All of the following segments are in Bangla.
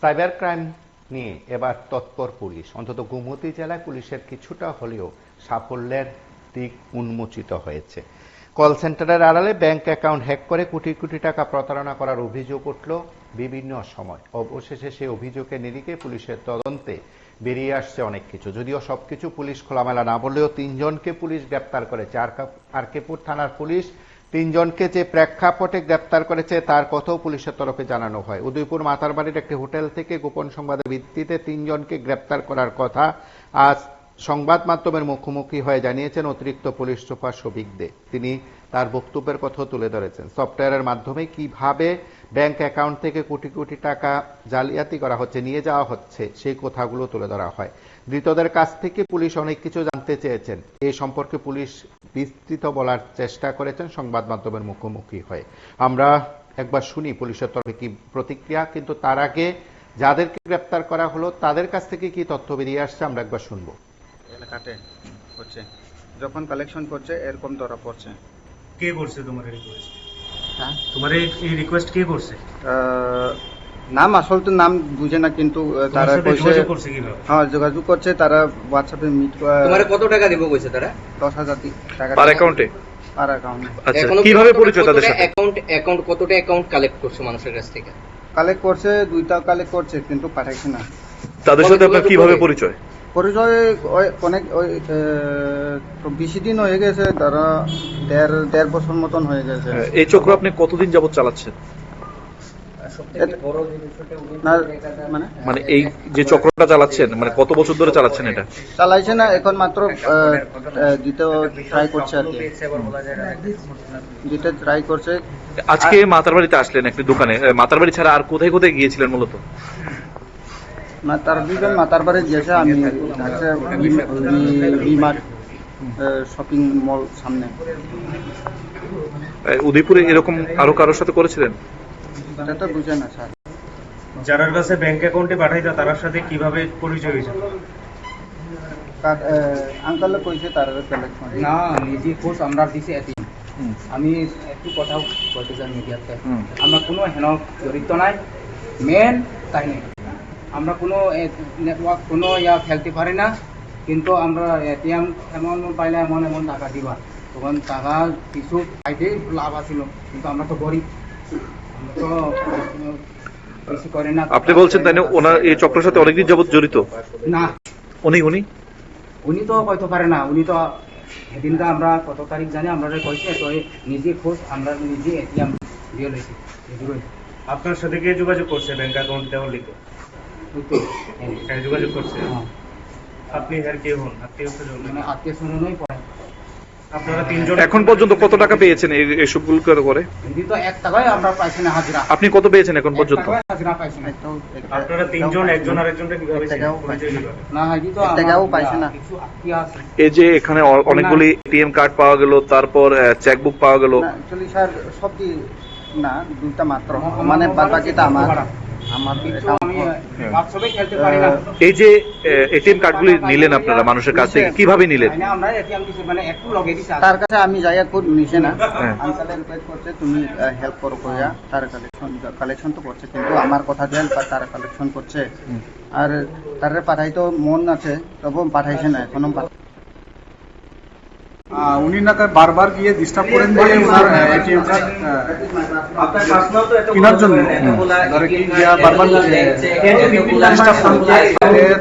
সাইবার ক্রাইম নিয়ে এবার তৎপর পুলিশ। অন্তত গোমতী জেলায় পুলিশের কিছুটা হলেও সাফল্যের দিক উন্মোচিত হয়েছে। কল সেন্টারের আড়ালে ব্যাংক অ্যাকাউন্ট হ্যাক করে কোটি কোটি টাকা প্রতারণা করার অভিযোগ উঠল বিভিন্ন সময়। অবশেষে সেই অভিযোগের নিরিখে পুলিশের তদন্তে বেরিয়ে আসছে অনেক কিছু। যদিও সবকিছু পুলিশ খোলামেলা না বললেও ৩ জনকে পুলিশ গ্রেপ্তার করেছে। আরকেপুর থানার পুলিশ ৩ জনকে যে প্রেক্ষাপটে গ্রেপ্তার করেছে তার কথাও পুলিশের তরফে জানানো হয়। উদয়পুর মাতারবাড়ির একটি হোটেল থেকে গোপন সংবাদের ভিত্তিতে ৩ জনকে গ্রেপ্তার করার কথা আজ সংবাদ মাধ্যমের মুখোমুখি হয়ে জানিয়েছেন অতিরিক্ত পুলিশ সুপার শফিক দে। তিনি তার বক্তব্যের কথাও তুলে ধরেছেন। সফটওয়্যারের মাধ্যমে কিভাবে ব্যাংক অ্যাকাউন্ট থেকে কোটি কোটি টাকা জালিয়াতি করা হচ্ছে, নিয়ে যাওয়া হচ্ছে, সেই কথাগুলো তুলে ধরা হয়। ধৃতদের কাছ থেকে পুলিশ অনেক কিছু জানতে চেয়েছেন। এই সম্পর্কে পুলিশ বিস্তৃত বলার চেষ্টা করেছেন সংবাদ মাধ্যমের মুখোমুখি হয়ে। আমরা একবার শুনি পুলিশের তরফে কি প্রতিক্রিয়া, কিন্তু তার আগে যাদেরকে গ্রেপ্তার করা হলো তাদের কাছ থেকে কি তথ্য বেরিয়ে আসছে আমরা একবার শুনবো। এলাকাতে হচ্ছে যখন কালেকশন করছে এরকম ধরা পড়ছে। কে করছে তোমার রিকোয়েস্ট? হ্যাঁ, তোমার এই রিকোয়েস্ট কে করছে? নাম আসল তো নাম বুঝে না, কিন্তু তারা যোগাযোগ করছে কিভাবে? হ্যাঁ, যোগাযোগ করছে তারা হোয়াটসঅ্যাপে মিট। তোমারে কত টাকা দিব কইছে তারা? 10,000 টাকা পার অ্যাকাউন্টে। পার অ্যাকাউন্টে। আচ্ছা, কিভাবে পরিচয় তাদের সাথে? অ্যাকাউন্ট কতটা অ্যাকাউন্ট কালেক্ট করছে মানুষের কাছ থেকে? কালেক্ট করছে, 2টা কালেক্ট করছে কিন্তু পাঠাইছে না। তাদের সাথে আপনার কিভাবে পরিচয়? পরিচয় অনেক বেশি দিন হয়ে গেছে, তারা দেড় বছর মতন হয়ে গেছে। এই চক্র আপনি কতদিন যাবত চালাচ্ছেন? মানে এই যে চক্রটা চালাচ্ছেন, মানে কত বছর ধরে চালাচ্ছেন এটা? চালাইছে না, এখন মাত্র দিতে ট্রাই করছে আর কি, দিতে ট্রাই করছে। আজকে মাতারবাড়িতে আসলেন একটি দোকানে, মাতারবাড়ি ছাড়া আর কোথায় কোথায় গিয়েছিলেন মূলত? মাতারবাড়ি গিয়েছে, আমি শপিং মল সামনে। উদয়পুরে এরকম আরো কারোর সাথে করেছিলেন? এটা তো বুঝে না স্যার। যারার কাছে ব্যাংক অ্যাকাউন্টে পাঠাইতা তার সাথে কিভাবে পরিচয় হয়েছে? আঙ্কালে কইছে তার কালেকশন না, নিজে খোঁজ আমরা দিছি এটি। আমি একটু কথা বলতে চাই মিডিয়াতে। আমরা কোনো হেন জড়িত নাই, মেন তাই নেই। আমরা কোনো নেটওয়ার্ক কোনো খেলতে পারি না, কিন্তু আমরা এটিএম এমন পাইলে এমন টাকা দিবা, তখন টাকা কিছু পাইতে লাভ আছিল, কিন্তু আমরা তো গরিব, আমরা তো বেশি করি না। আপনি বলছেন তাই না ওনার এই চক্রের সাথে অনেকদিন যাবত জড়িত? না, উনি তো কইতে পারে না। উনি তো সেদিনকে আমরা কত তারিখ জানি আমরা কইছে, তো নিজে খোঁজ আমরা নিজে এটিএম দিয়ে লইছি। আপনার সাথে কে যোগাযোগ করছে ব্যাংক অ্যাকাউন্ট দেওয়ার লিখে? যোগাযোগ করছে। আপনি আর কে হন? আত্মীয় স্বজনই পড়ে। আপনারা 3 জন এখন পর্যন্ত কত টাকা পেয়েছেন এইসবগুলো করে? কিন্তু তো 1 টাকায় আমরা পাইছি না হাজিরা। আপনি কত পেয়েছেন এখন পর্যন্ত? হাজিরা পাইছি না। আপনারা 3 জন একজন আরেকজনকে কিভাবে পরিচয় দিবেন? না, হাজি তো টাকাও পাইছে না। কিছু আত্মীয় আছে। এই যে এখানে অনেকগুলি এটিএম কার্ড পাওয়া গেল, তারপর চেকবুক পাওয়া গেল। অ্যাকচুয়ালি স্যার সব কি না, 2টা মাত্র, মানে বাকিটা আমার আমি বাক্সবে খেলতে পারি না। এই যে এটিএম কার্ডগুলি নিলেন আপনারা মানুষের কাছ থেকে, কিভাবে নিলেন? আমরা এটিএম দিছি, মানে একটু লগে দিছি। তার কাছে আমি যাইয়া কোড নিছে না, আঙ্কালে রিকোয়েস্ট করছে তুমি হেল্প করো কইয়া, তার কালেকশন তো করছে, কিন্তু আমার কথা দিয়ে তার কালেকশন করছে। আর তার পাঠাই তো মন আছে, তবু পাঠাইছে না এখনো। উনি না বারবার গিয়ে ডিস্টার্ব করেন দিয়ে ওনার এটিএম কার্ড কেনার জন্য বারবার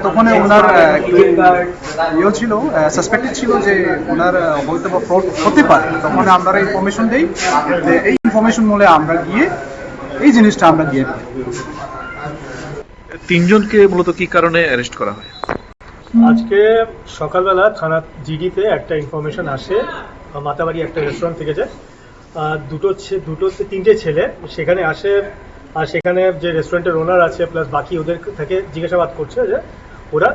তখন ওনার ইয়ে ছিল, সাসপেক্টেড ছিল যে ওনার হয়তো বা ফ্রড হতে পারে। তখন আমরা ইনফরমেশন দিই, এই ইনফরমেশন মূলে আমরা গিয়ে এই জিনিসটা আমরা গিয়ে 3 জনকে মূলত কি কারণে অ্যারেস্ট করা হয়? আজকে সকালবেলা থানা জিডিতে একটা ইনফরমেশন আসে, মাতাবাড়ি একটা রেস্টুরেন্ট থেকে যে তিনটে ছেলে সেখানে আসে, আর সেখানে যে রেস্টুরেন্টের ওনার আছে প্লাস বাকি ওদের থেকে জিজ্ঞাসাবাদ করছে যে ওরা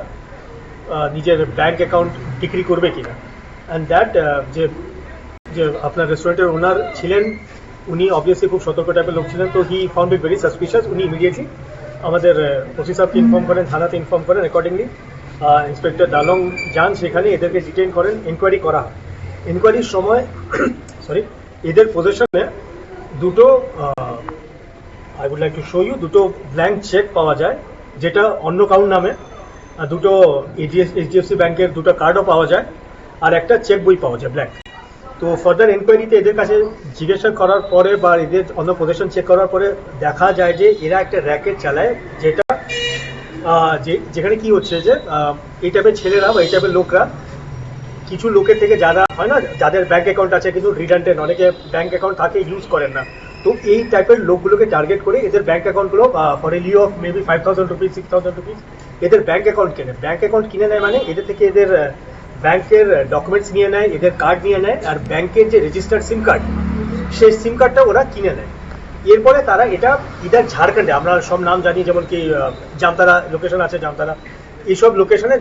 নিজের ব্যাংক অ্যাকাউন্ট বিক্রি করবে কিনা। অ্যান্ড দ্যাট যে আপনার রেস্টুরেন্টের ওনার ছিলেন, উনি অবভিয়াসলি খুব সতর্ক টাইপের লোক ছিলেন, তো he found it very suspicious. উনি ইমিডিয়েটলি আমাদের ওসি সাহেবকে ইনফর্ম করেন, থানাতে ইনফর্ম করেন। অ্যাকর্ডিংলি ইন্সপেক্টর দালং যান সেখানে, এদেরকে ডিটেইন করেন, ইনকোয়ারি করা হয়। ইনকোয়ারির সময় এদের পজিশনে দুটো I would like to show you, দুটো ব্ল্যাঙ্ক চেক পাওয়া যায় যেটা অন্য কারোর নামে দুটো এইচডিএফসি ব্যাংকের দুটো কার্ডও পাওয়া যায় আর একটা চেক বই পাওয়া যায় ব্ল্যাঙ্ক। তো ফার্দার এনকোয়ারিতে এদের কাছে জিজ্ঞাসা করার পরে বা এদের অন্য পজিশন চেক করার পরে দেখা যায় যে এরা একটা র্যাকেট চালায়, যেটা যেখানে কি হচ্ছে যে এই টাইপের ছেলেরা বা এই টাইপের লোকরা কিছু লোকের থেকে যারা হয় না, যাদের ব্যাংক অ্যাকাউন্ট আছে কিন্তু রিডান্ডেন্ট, অনেকে ব্যাংক অ্যাকাউন্ট থাকে ইউজ করেন না, তো এই টাইপের লোকগুলোকে টার্গেট করে এদের ব্যাংক অ্যাকাউন্টগুলো for a lieu of maybe 5,000 rupees 6,000 rupees এদের ব্যাংক অ্যাকাউন্ট কেনে। ব্যাংক অ্যাকাউন্ট কিনে নেয় মানে এদের থেকে এদের ব্যাংকের ডকুমেন্টস নিয়ে নেয়, এদের কার্ড নিয়ে নেয়, আর ব্যাংকের যে রেজিস্টার্ড সিম কার্ড সেই সিম কার্ডটা ওরা কিনে নেয়। এরপরে তারা এটা ইদার ঝাড়খণ্ডে, আমরা সব নাম জানি, যেমন কি জামতারা লোকেশন আছে, জামতারা এইসব লোকেশনে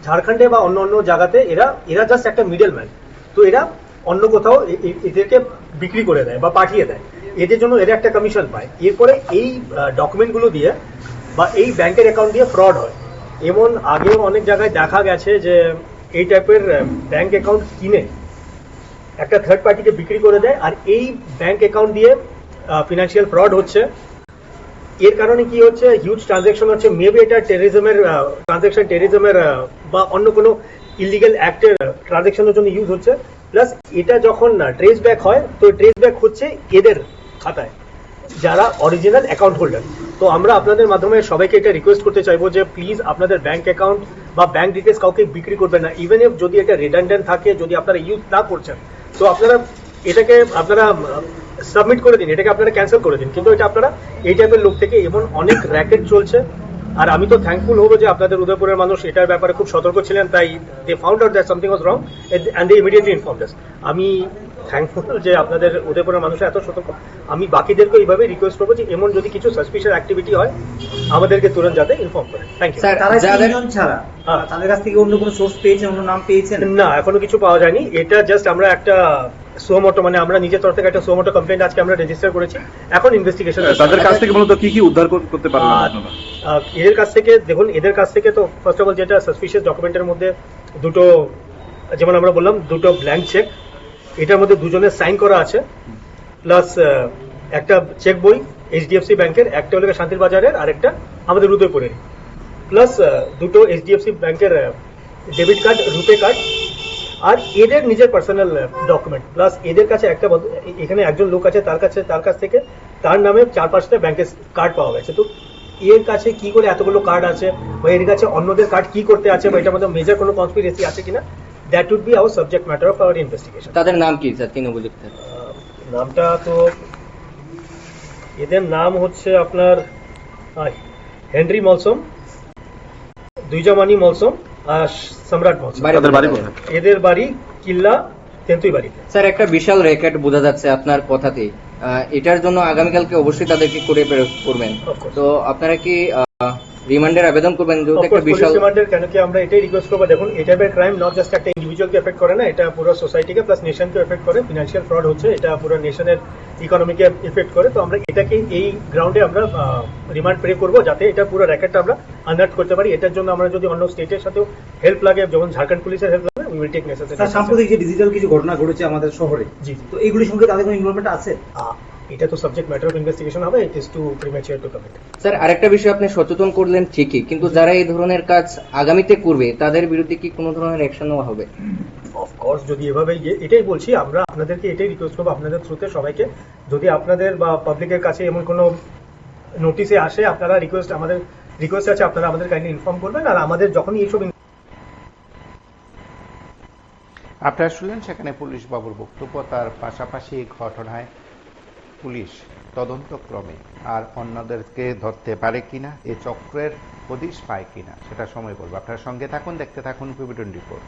ঝাড়খণ্ডে বা অন্য অন্য জায়গাতে এরা জাস্ট একটা মিডল ম্যান। তো এরা অন্য কোথাও এদেরকে বিক্রি করে দেয় বা পাঠিয়ে দেয়, এদের জন্য এরা একটা কমিশন পায়। এরপরে এই ডকুমেন্টগুলো দিয়ে বা এই ব্যাংকের অ্যাকাউন্ট দিয়ে ফ্রড হয়। এমন আগেও অনেক জায়গায় দেখা গেছে যে এই টাইপের ব্যাংক অ্যাকাউন্ট কিনে একটা থার্ড পার্টিকে বিক্রি করে দেয়, আর এই ব্যাংক অ্যাকাউন্ট দিয়ে ফিনান্সিয়াল ফ্রড হচ্ছে। এর কারণে কি হচ্ছে, হিউজ ট্রানজাকশন হচ্ছে, মেবি এটা টেররিজমের ট্রানজাকশন, টেররিজমের বা অন্য কোনো ইলিগাল অ্যাক্টের ট্রানজাকশনের জন্য ইউজ হচ্ছে। প্লাস এটা যখন ট্রেস ব্যাক হয়, তো ট্রেস ব্যাক হচ্ছে এদের খাতায় যারা অরিজিনাল অ্যাকাউন্ট হোল্ডার। তো আমরা আপনাদের মাধ্যমে সবাইকে এটা রিকোয়েস্ট করতে চাইবো যে প্লিজ আপনাদের ব্যাংক অ্যাকাউন্ট বা ব্যাংক ডিটেলস কাউকে বিক্রি করবেন না, ইভেন ইফ যদি এটা রিডান্ডেন্ট থাকে, যদি আপনারা ইউজ না করছেন, তো আপনারা এটাকে সাবমিট করে দিন, এটাকে আপনারা ক্যান্সেল করে দিন। কিন্তু এটা আপনারা এই টাইপের লোক থেকে এমন অনেক র্যাকেট চলছে। আর আমি তো থ্যাঙ্কফুল হবো যে আপনাদের উদয়পুরের মানুষ এটার ব্যাপারে খুব সতর্ক ছিলেন, তাই they found out that something was wrong and they immediately informed us. আমি থ্যাঙ্কফুল যে আপনাদের উদয়পুরের মানুষ এত সতর্ক। আমি বাকিদেরকে এইভাবে রিকোয়েস্ট করবো যে এমন যদি কিছু সাসপিশিয়াস অ্যাক্টিভিটি হয় আমাদেরকে তুরন্ত যাতে ইনফর্ম করেন। Thank you. তারা তিনজন ছাড়া তাদের কাছ থেকে অন্য কোনো সোর্স পেয়েছেন, অন্য নাম পেয়েছেন? না, এখনো কিছু পাওয়া যায়নি। এটা জাস্ট আমরা একটা সোমোটো, মানে আমরা নিজের তরফ থেকে একটা সোমোটো কমপ্লেন্ট আজকে আমরা রেজিস্টার করেছি, এখন ইনভেস্টিগেশন। তাদের কাছ থেকে মূলত কি উদ্ধার করতে পারবেন আপনারা? এদের কাছ থেকে দেখুন, এদের কাছ থেকে তো ফার্স্ট অফ অল যেটা সাসপিশিয়াস ডকুমেন্টের মধ্যে দুটো, যেমন আমরা বললাম দুটো ব্ল্যাঙ্ক চেক, এটার মধ্যে দুজনের সাইন করা আছে, প্লাস একটা চেক বই এইচডিএফসি ব্যাংকের, একটা হলো শান্তির বাজারের আর একটা আমাদের উদয়পুরের, প্লাস দুটো এইচডিএফসি ব্যাংকের ডেবিট কার্ড, রুপে কার্ড, আর এদের নিজের পার্সোনাল ডকুমেন্ট, প্লাস এদের কাছে একটা এখানে একজন লোক আছে, তার কাছ থেকে তার নামে 4-5টা ব্যাংকের কার্ড পাওয়া গেছে। তো এর কাছে কি করে এতগুলো কার্ড আছে, বা এর কাছে অন্যদের কার্ড কি করতে আছে, বা এটার মধ্যে মেজর কোনো কনস্পিরেসি আছে কিনা, that would be our subject matter of our investigation. তাদের নাম কি স্যার, তিন অভিযুক্ত? নামটা তো এদের নাম হচ্ছে আপনার হেনরি মলসম, দুইজামানি মলসম আর সম্রাট মলসম। এদের বাড়ি কিল্লা তেন্তুই বাড়িতে। স্যার, একটা বিশাল র্যাকেট বোঝা যাচ্ছে আপনার কথাতেই। এটার জন্য আগামীকালকে অবশ্যই তাদেরকে করে করবেন, তো আপনারা কি রিমান্ডের আবেদন করবেন? যেহেতু একটা বিশাল রিমান্ডের, কেন কি আমরা এটাই রিকোয়েস্ট করবো, দেখুন এই টাইপের ক্রাইম নট জাস্ট একটা ইন্ডিভিজুয়ালকে এফেক্ট করে না, এটা পুরো সোসাইটিকে প্লাস নেশনকে এফেক্ট করে। ফিনান্সিয়াল ফ্রড হচ্ছে, এটা পুরো নেশনের ইকোনমিকে এফেক্ট করে। তো আমরা এটাকে এই গ্রাউন্ডে আমরা রিমান্ড প্রে করবো, যাতে এটা পুরো র্যাকেটটা আমরা আনআর্থ করতে পারি। এটার জন্য আমরা যদি অন্য স্টেটের সাথেও হেল্প লাগে, যেমন ঝাড়খণ্ড পুলিশের হেল্প লাগে, উই উইল টেক নেসেসারি। সাম্প্রতিক যে ডিজিটাল কিছু ঘটনা ঘটেছে আমাদের শহরে, জি, তো এইগুলির সঙ্গে তাদের কোনো ইনভলভমেন্ট আছে? এটা তো সাবজেক্ট ম্যাটার অফ ইনভেস্টিগেশন হবে, it is too premature to comment. Sir, আরেকটা বিষয় আপনি সচেতন করলেন ঠিকই, কিন্তু যারা এই ধরনের কাজ আগামীতে করবে তাদের বিরুদ্ধে কি কোনো ধরনের অ্যাকশন নেওয়া হবে? অফকোর্স, যদি এভাবে এটাই বলছি, আমরা আপনাদেরকে এটাই রিকোয়েস্ট করবো আপনাদের থ্রুতে সবাইকে, যদি আপনাদের বা পাবলিকের কাছে এমন কোনো নোটিশে আসে, আপনারা আমাদের রিকোয়েস্ট আছে, আপনারা আমাদের কাইন্ডলি ইনফর্ম করবেন। আর আমাদের যখনই এইসব আপনারা শুনলেন সেখানে পুলিশ বাবুর বক্তব্য। তার পাশাপাশি ঘটনায় পুলিশ তদন্তক্রমে আর অন্যদেরকে ধরতে পারে কিনা, এ চক্রের হদিশ পায় কিনা, সেটা সময় বলবো। আপনার সঙ্গে থাকুন, দেখতে থাকুন PB24।